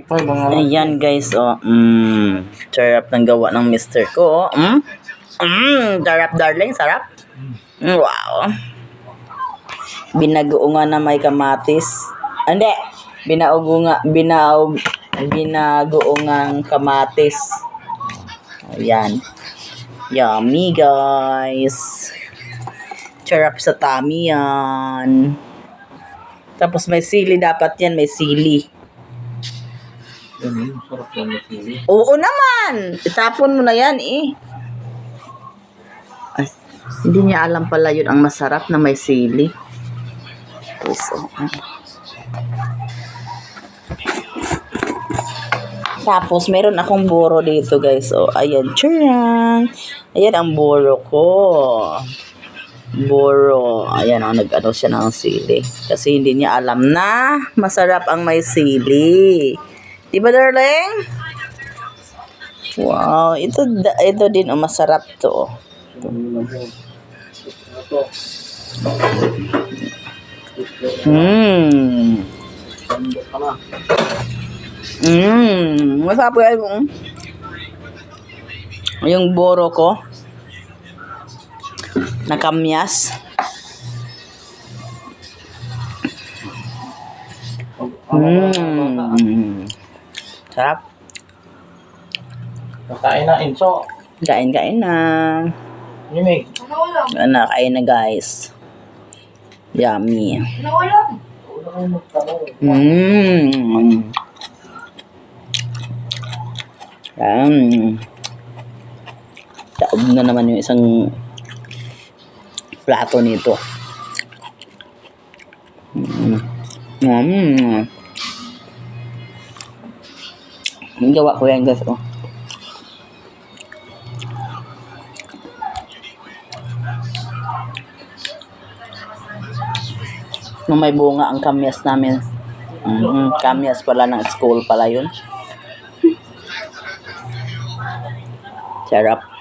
Ay, mga Ayan guys, oh. Sarap ng gawa ng mister ko, oh. Sarap darling, sarap. Wow. Binagoongan na may kamatis. Hindi. Binagoongang kamatis. Ayan. Yummy guys. Sarap sa tummy yan. Tapos may sili dapat yan, may sili. sarap yan na sili. Oo naman. Itapon mo na yan eh. Ay, hindi niya alam pala yun ang masarap na may sili. So, tapos meron akong buro dito guys. Oh, ayan, tsurang. Ayan ang buro ko. Buro. Ayan, oh, nag-ano siya ng sili. Kasi hindi niya alam na masarap ang may sili. Diba darling? Wow, ito din oh, masarap to. Masarap guys. Yung buro ko nakamyas. Sarap. Nakain na, Inso. Kain na. Yumig. Kain na guys. Yummy. Taob na naman yung isang plato nito. Yung gawa ko yan guys. Oh. Nung may bunga ang kamyas namin. Kamyas pala ng school pala yun. Sarap.